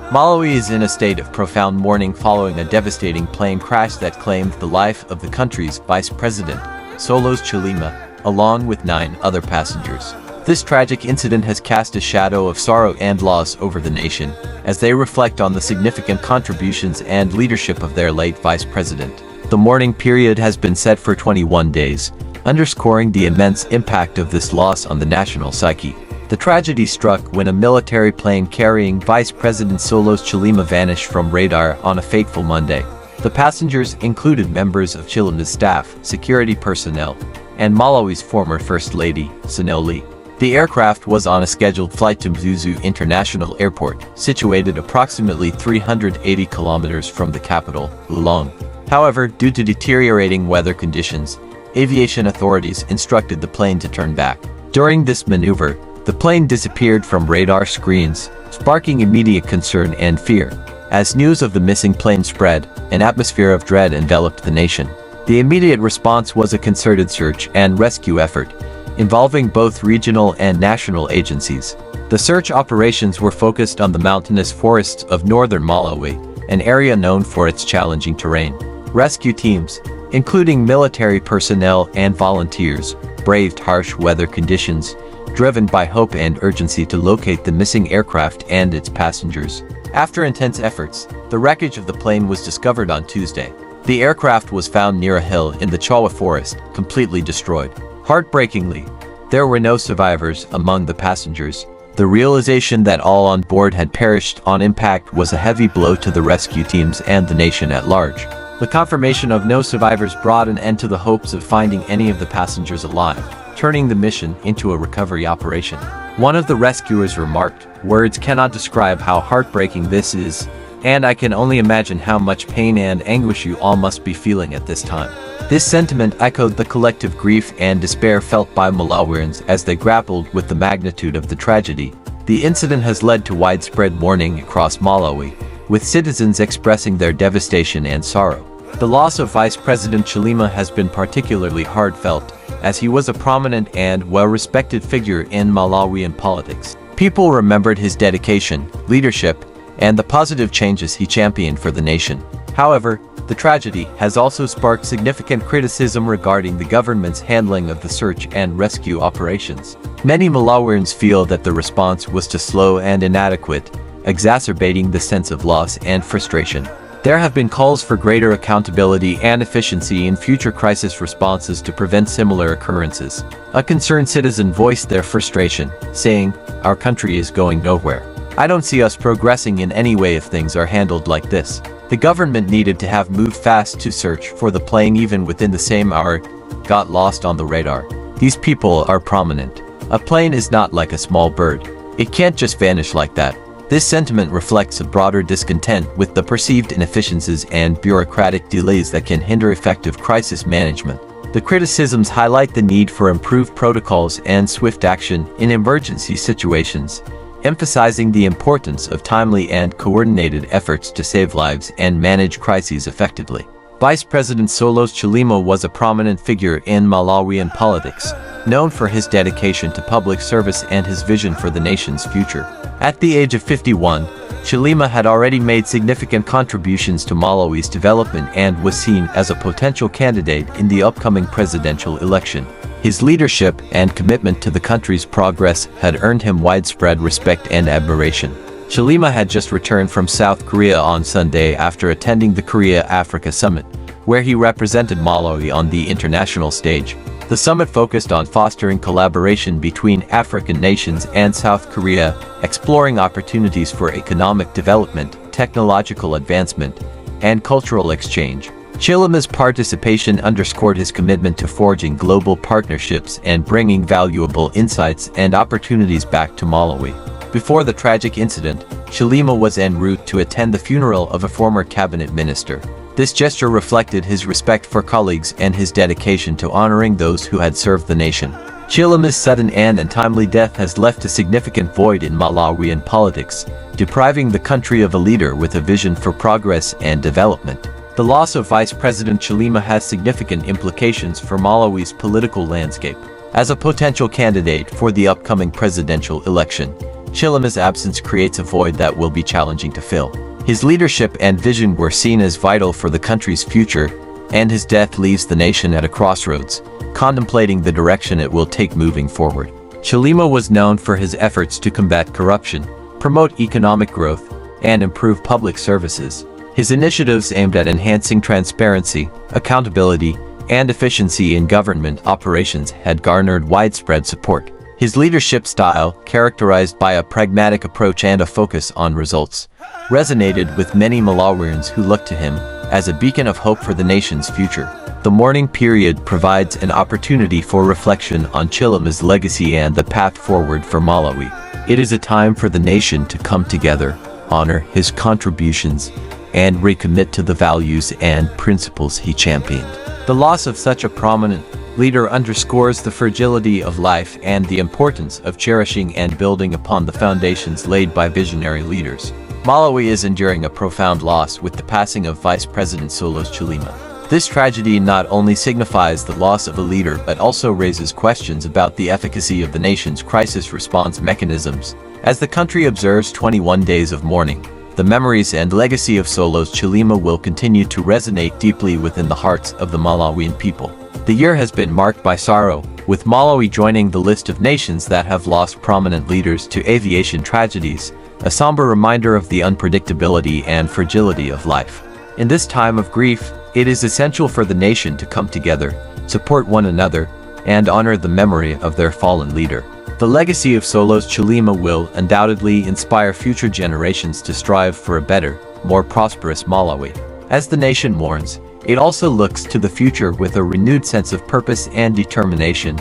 Malawi is in a state of profound mourning following a devastating plane crash that claimed the life of the country's Vice President, Saulos Chilima, along with 9 other passengers. This tragic incident has cast a shadow of sorrow and loss over the nation, as they reflect on the significant contributions and leadership of their late Vice President. The mourning period has been set for 21 days, underscoring the immense impact of this loss on the national psyche. The tragedy struck when a military plane carrying Vice President Saulos Chilima vanished from radar on a fateful Monday. The passengers included members of Chilima's staff, security personnel, and Malawi's former First Lady, Shanil. The aircraft was on a scheduled flight to Mzuzu International Airport, situated approximately 380 kilometers from the capital, Mourning. However, due to deteriorating weather conditions, aviation authorities instructed the plane to turn back. During this maneuver, the plane disappeared from radar screens, sparking immediate concern and fear. As news of the missing plane spread, an atmosphere of dread enveloped the nation. The immediate response was a concerted search and rescue effort, involving both regional and national agencies. The search operations were focused on the mountainous forests of northern Malawi, an area known for its challenging terrain. Rescue teams, including military personnel and volunteers, braved harsh weather conditions, driven by hope and urgency to locate the missing aircraft and its passengers. After intense efforts, the wreckage of the plane was discovered on Tuesday. The aircraft was found near a hill in the Chawa Forest, completely destroyed. Heartbreakingly, there were no survivors among the passengers. The realization that all on board had perished on impact was a heavy blow to the rescue teams and the nation at large. The confirmation of no survivors brought an end to the hopes of finding any of the passengers alive, turning the mission into a recovery operation. One of the rescuers remarked, "Words cannot describe how heartbreaking this is, and I can only imagine how much pain and anguish you all must be feeling at this time." This sentiment echoed the collective grief and despair felt by Malawians as they grappled with the magnitude of the tragedy. The incident has led to widespread mourning across Malawi, with citizens expressing their devastation and sorrow. The loss of Vice President Chilima has been particularly heartfelt, as he was a prominent and well-respected figure in Malawian politics. People remembered his dedication, leadership, and the positive changes he championed for the nation. However, the tragedy has also sparked significant criticism regarding the government's handling of the search and rescue operations. Many Malawians feel that the response was too slow and inadequate, exacerbating the sense of loss and frustration. There have been calls for greater accountability and efficiency in future crisis responses to prevent similar occurrences. A concerned citizen voiced their frustration, saying, "Our country is going nowhere. I don't see us progressing in any way if things are handled like this." The government needed to have moved fast to search for the plane even within the same hour, got lost on the radar. These people are prominent. A plane is not like a small bird. It can't just vanish like that. This sentiment reflects a broader discontent with the perceived inefficiencies and bureaucratic delays that can hinder effective crisis management. The criticisms highlight the need for improved protocols and swift action in emergency situations, emphasizing the importance of timely and coordinated efforts to save lives and manage crises effectively. Vice President Saulos Chilima was a prominent figure in Malawian politics, known for his dedication to public service and his vision for the nation's future. At the age of 51, Chilima had already made significant contributions to Malawi's development and was seen as a potential candidate in the upcoming presidential election. His leadership and commitment to the country's progress had earned him widespread respect and admiration. Chilima had just returned from South Korea on Sunday after attending the Korea-Africa Summit, where he represented Malawi on the international stage. The summit focused on fostering collaboration between African nations and South Korea, exploring opportunities for economic development, technological advancement, and cultural exchange. Chilima's participation underscored his commitment to forging global partnerships and bringing valuable insights and opportunities back to Malawi. Before the tragic incident, Chilima was en route to attend the funeral of a former cabinet minister. This gesture reflected his respect for colleagues and his dedication to honoring those who had served the nation. Chilima's sudden and untimely death has left a significant void in Malawian politics, depriving the country of a leader with a vision for progress and development. The loss of Vice President Chilima has significant implications for Malawi's political landscape. As a potential candidate for the upcoming presidential election, Chilima's absence creates a void that will be challenging to fill. His leadership and vision were seen as vital for the country's future, and his death leaves the nation at a crossroads, contemplating the direction it will take moving forward. Chilima was known for his efforts to combat corruption, promote economic growth, and improve public services. His initiatives aimed at enhancing transparency, accountability, and efficiency in government operations had garnered widespread support. His leadership style, characterized by a pragmatic approach and a focus on results, resonated with many Malawians who looked to him as a beacon of hope for the nation's future. The mourning period provides an opportunity for reflection on Chilima's legacy and the path forward for Malawi. It is a time for the nation to come together, honor his contributions, and recommit to the values and principles he championed. The loss of such a prominent leader underscores the fragility of life and the importance of cherishing and building upon the foundations laid by visionary leaders. Malawi is enduring a profound loss with the passing of Vice President Saulos Chilima. This tragedy not only signifies the loss of a leader but also raises questions about the efficacy of the nation's crisis response mechanisms. As the country observes 21 days of mourning, the memories and legacy of Saulos Chilima will continue to resonate deeply within the hearts of the Malawian people. The year has been marked by sorrow, with Malawi joining the list of nations that have lost prominent leaders to aviation tragedies, a somber reminder of the unpredictability and fragility of life. In this time of grief, it is essential for the nation to come together, support one another, and honor the memory of their fallen leader. The legacy of Saulos Chilima will undoubtedly inspire future generations to strive for a better, more prosperous Malawi. As the nation mourns, it also looks to the future with a renewed sense of purpose and determination,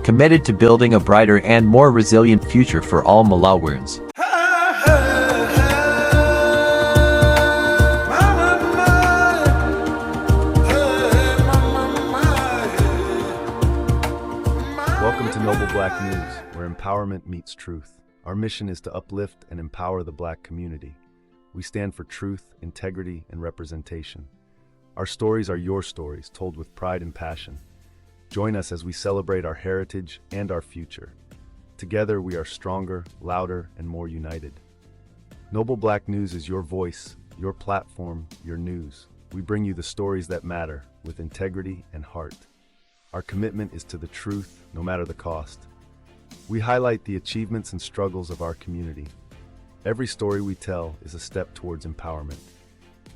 committed to building a brighter and more resilient future for all Malawians. Welcome to Noble Black News, where empowerment meets truth. Our mission is to uplift and empower the Black community. We stand for truth, integrity, and representation. Our stories are your stories, told with pride and passion. Join us as we celebrate our heritage and our future. Together, we are stronger, louder, and more united. Noble Black News is your voice, your platform, your news. We bring you the stories that matter, with integrity and heart. Our commitment is to the truth, no matter the cost. We highlight the achievements and struggles of our community. Every story we tell is a step towards empowerment.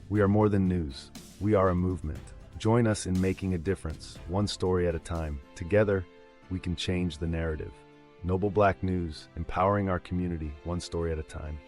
We are more than news. We are a movement. Join us in making a difference, one story at a time. Together, we can change the narrative. Noble Black News, empowering our community, one story at a time.